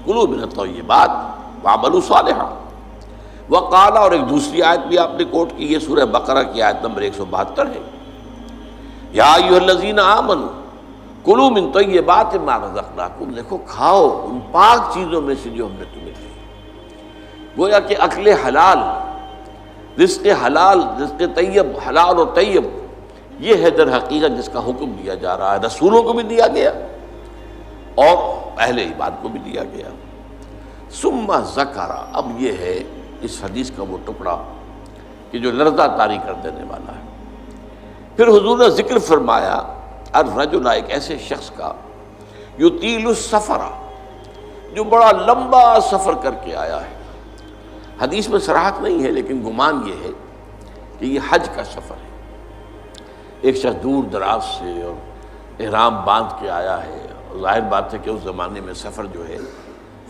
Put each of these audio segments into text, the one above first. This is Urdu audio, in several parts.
کلوا من الطیبات واعملوا صالحا۔ وقال، اور ایک دوسری آیت بھی آپ نے کوٹ کی، یہ سورہ بقرہ کی آیت نمبر 172 ہے، یا ایھا الذین آمنوا کلوا من طیبات ما رزقناکم، دیکھو کھاؤ ان پاک چیزوں میں سے جو ہم نے تمہیں دی۔ گویا کہ اکل حلال، رزق حلال، رزق طیب، حلال اور طیب، یہ ہے در حقیقت جس کا حکم دیا جا رہا ہے، رسولوں کو بھی دیا گیا اور اہل ایمان کو بھی دیا گیا۔ ثم ذکر، اب یہ ہے اس حدیث کا وہ ٹکڑا کہ جو لرزہ طاری کر دینے والا ہے۔ پھر حضور نے ذکر فرمایا الرجل، ایک ایسے شخص کا، یطیل السفر، جو بڑا لمبا سفر کر کے آیا ہے۔ حدیث میں صراحت نہیں ہے لیکن گمان یہ ہے کہ یہ حج کا سفر ہے۔ ایک شخص دور دراز سے اور احرام باندھ کے آیا ہے، ظاہر بات ہے کہ اس زمانے میں سفر جو ہے،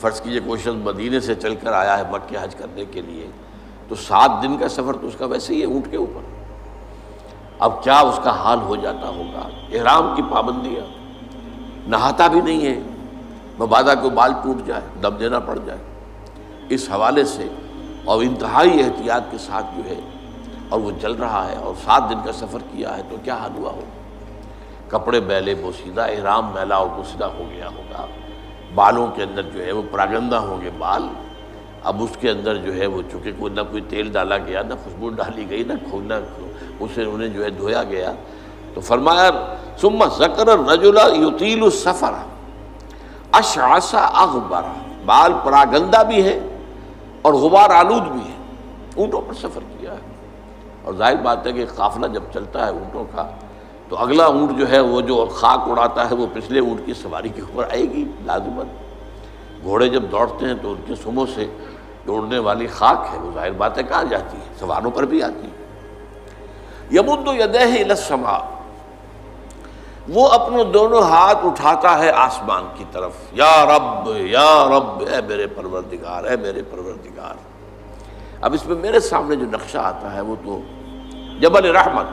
فرض کیجئے کوئی شخص مدینے سے چل کر آیا ہے مکہ حج کرنے کے لیے، تو 7 دن کا سفر تو اس کا ویسے ہی ہے اونٹ کے اوپر۔ اب کیا اس کا حال ہو جاتا ہوگا، احرام کی پابندیاں، نہاتا بھی نہیں ہے، مبادا کو بال ٹوٹ جائے، دم دینا پڑ جائے، اس حوالے سے اور انتہائی احتیاط کے ساتھ جو ہے، اور وہ چل رہا ہے اور 7 دن کا سفر کیا ہے، تو کیا حال ہوا ہوگا؟ کپڑے میلے بوسیدہ، احرام میلا اور بوسیدہ ہو گیا ہوگا، بالوں کے اندر جو ہے وہ پراگندہ ہوں گے بال، اب اس کے اندر جو ہے وہ چونکہ کوئی نہ کوئی تیل ڈالا گیا، نہ خوشبو ڈالی گئی، نہ اسے انہیں جو ہے دھویا گیا، تو فرمایا ثم ذکر الرجل یطیل السفر اشعث اغبر، بال پراگندہ بھی ہے اور غبار آلود بھی ہے، اونٹوں پر سفر کیا ہے۔ اور ظاہر بات ہے کہ قافلہ جب چلتا ہے اونٹوں کا تو اگلا اونٹ جو ہے وہ جو خاک اڑاتا ہے وہ پچھلے اونٹ کی سواری کے اوپر آئے گی لازمت۔ گھوڑے جب دوڑتے ہیں تو ان کے سموں سے دوڑنے والی خاک ہے وہ ظاہر بات ہے کہاں جاتی ہے، سواروں پر بھی آتی ہے۔ یمد یدیہ الی السماء، وہ اپنے دونوں ہاتھ اٹھاتا ہے آسمان کی طرف، یا رب یا رب، اے میرے پروردگار، اے میرے پروردگار۔ اب اس میں میرے سامنے جو نقشہ آتا ہے وہ تو جبل رحمت،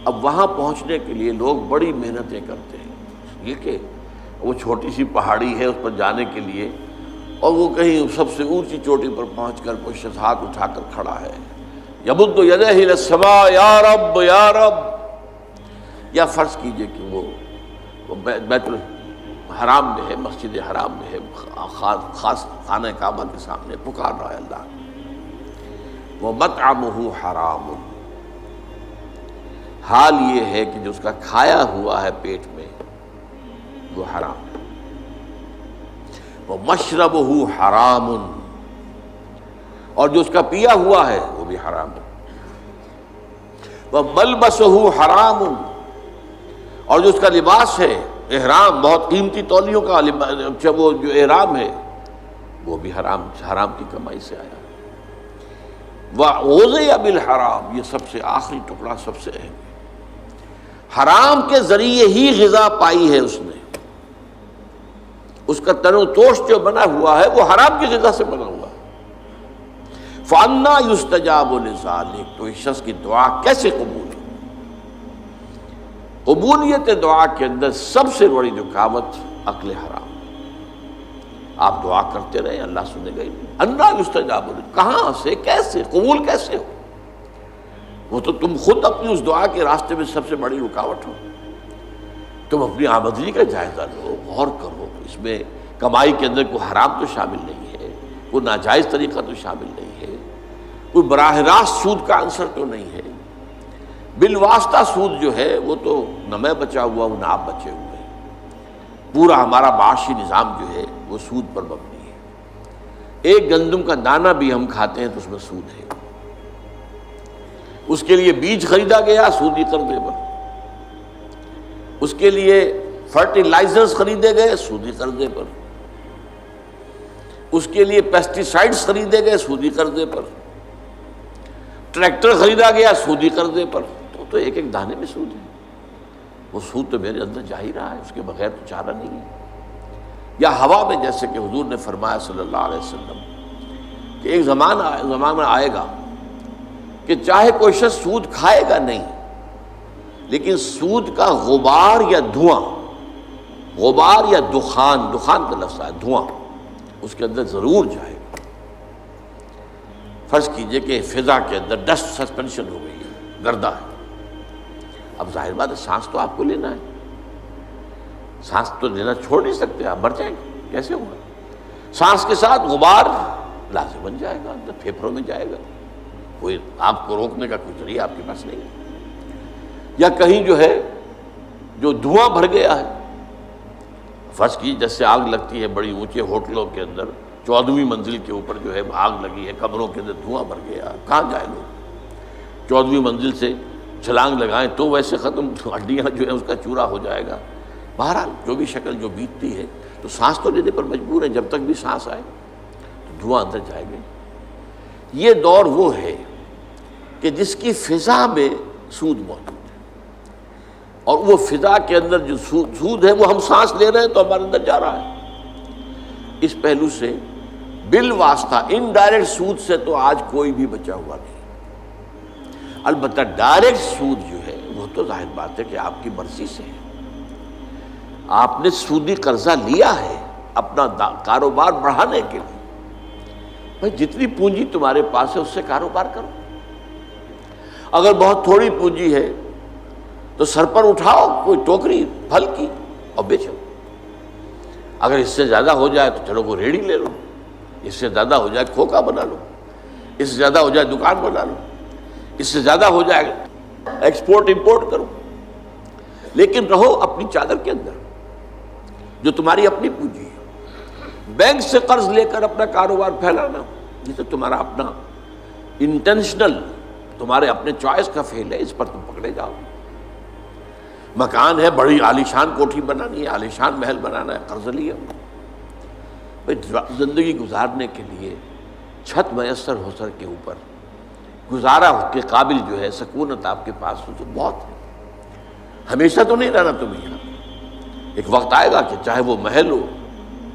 اب وہاں پہنچنے کے لیے لوگ بڑی محنتیں کرتے ہیں، یہ کہ وہ چھوٹی سی پہاڑی ہے اس پر جانے کے لیے، اور وہ کہیں سب سے اونچی چوٹی پر پہنچ کر کوئی شخص ہاتھ اٹھا کر کھڑا ہے، یمد یدیہ الی السماء یا رب یا رب، یا فرض کیجئے کہ وہ بیت الحرام میں ہے، مسجد حرام میں ہے، خاص خانہ کعبہ کے سامنے پکار رہا ہے اللہ، وَمَطْعَمُهُ حَرَامٌ، حال یہ ہے کہ جو اس کا کھایا ہوا ہے پیٹ میں وہ حرام ہے، وَمَشْرَبُهُ حَرَامٌ، اور جو اس کا پیا ہوا ہے وہ بھی حرام ہے، وَمَلْبَسُهُ حَرَامٌ، اور جو اس کا لباس ہے احرام، بہت قیمتی تولیوں کا وہ جو احرام ہے وہ بھی حرام کی کمائی سے آیا۔ وَغُذِیَ بِالْحَرَامِ، یہ سب سے آخری ٹکڑا سب سے اہم ہے، حرام کے ذریعے ہی غذا پائی ہے اس نے، اس کا تن و توش جو بنا ہوا ہے وہ حرام کی غذا سے بنا ہوا ہے۔ فَأَنَّىٰ يُسْتَجَابُ لِذَٰلِکَ، تو اس شخص کی دعا کیسے قبول ہے؟ قبولیت دعا کے اندر سب سے بڑی رکاوٹ اکل حرام، آپ دعا کرتے رہے اللہ سنے گا ہی نہیں۔ انا یستجاب، کہاں سے، کیسے قبول کیسے ہو؟ وہ تو تم خود اپنی اس دعا کے راستے میں سب سے بڑی رکاوٹ ہو۔ تم اپنی آمدنی کا جائزہ لو، غور کرو، اس میں کمائی کے اندر کوئی حرام تو شامل نہیں ہے، کوئی ناجائز طریقہ تو شامل نہیں ہے، کوئی براہ راست سود کا عنصر تو نہیں ہے، بالواسطہ سود جو ہے وہ تو نہ میں بچا ہوا ہوں نہ آپ بچے ہوئے ہیں، پورا ہمارا معاشی نظام جو ہے وہ سود پر مبنی ہے۔ ایک گندم کا دانہ بھی ہم کھاتے ہیں تو اس میں سود ہے، اس کے لیے بیج خریدا گیا سودی قرضے پر، اس کے لیے فرٹیلائزرز خریدے گئے سودی قرضے پر، اس کے لیے پیسٹی سائیڈز خریدے گئے سودی قرضے پر، ٹریکٹر خریدا گیا سودی قرضے پر، تو ایک ایک دانے میں سود ہے۔ وہ سود تو میرے اندر جا ہی رہا ہے، اس کے بغیر تو چارہ نہیں ہے۔ یا ہوا میں، جیسے کہ حضور نے فرمایا صلی اللہ علیہ وسلم کہ ایک زمانہ آئے گا کہ چاہے کوئی شخص سود کھائے گا نہیں، لیکن سود کا غبار یا دھواں، غبار یا دخان کا لفظ ہے دھواں، اس کے اندر ضرور جائے گا۔ فرض کیجئے کہ فضا کے اندر ڈسٹ سسپینشن ہو گئی ہے، گردہ ہے، اب ظاہر بات ہے سانس تو آپ کو لینا ہے، سانس تو لینا چھوڑ نہیں سکتے، آپ مر جائیں گے، کیسے ہوگا؟ سانس کے ساتھ غبار لازم بن جائے گا، اندر پھیپھڑوں میں جائے گا، کوئی آپ کو روکنے کا کوئی ذریعہ آپ کے پاس نہیں ہے۔ یا کہیں جو ہے جو دھواں بھر گیا ہے، فرض کی جیسے آگ لگتی ہے بڑی اونچے ہوٹلوں کے اندر، 14ویں منزل کے اوپر جو ہے آگ لگی ہے، کمروں کے اندر دھواں بھر گیا، کہاں جائے لوگ؟ 14ویں منزل سے چھلانگ لگائیں تو ویسے ختم، ہڈیاں جو ہے اس کا چورا ہو جائے گا۔ بہرحال جو بھی شکل جو بیتتی ہے، تو سانس تو لینے پر مجبور ہے، جب تک بھی سانس آئے تو دھواں اندر جائے گا۔ یہ دور وہ ہے کہ جس کی فضا میں سود موجود ہے، اور وہ فضا کے اندر جو سود ہے وہ ہم سانس لے رہے ہیں تو ہمارے اندر جا رہا ہے۔ اس پہلو سے بالواسطہ انڈائریکٹ سود سے تو آج کوئی بھی بچا ہوا نہیں، البتہ ڈائریکٹ سود جو ہے وہ تو ظاہر بات ہے کہ آپ کی مرضی سے ہے۔ آپ نے سودی قرضہ لیا ہے اپنا کاروبار بڑھانے کے لیے، بھائی جتنی پونجی تمہارے پاس ہے اس سے کاروبار کرو۔ اگر بہت تھوڑی پونجی ہے تو سر پر اٹھاؤ کوئی ٹوکری پھل کی اور بیچو، اگر اس سے زیادہ ہو جائے تو چلو وہ ریڑھی لے لو، اس سے زیادہ ہو جائے کھوکا بنا لو، اس سے زیادہ ہو جائے دکان بنا لو، اس سے زیادہ ہو جائے ایکسپورٹ امپورٹ کرو، لیکن رہو اپنی چادر کے اندر جو تمہاری اپنی پونجی ہے۔ بینک سے قرض لے کر اپنا کاروبار پھیلانا یہ تو تمہارا اپنا انٹینشنل، تمہارے اپنے چوائس کا فیل ہے، اس پر تم پکڑے جاؤ۔ مکان ہے، بڑی عالیشان کوٹھی بنانی ہے، عالیشان محل بنانا ہے، قرض لیا۔ زندگی گزارنے کے لیے چھت میسر ہو سر کے اوپر گزارا کے قابل جو ہے سکونت آپ کے پاس ہو تو بہت ہے۔ ہمیشہ تو نہیں رہنا تمہیں یہاں، ایک وقت آئے گا کہ چاہے وہ محل ہو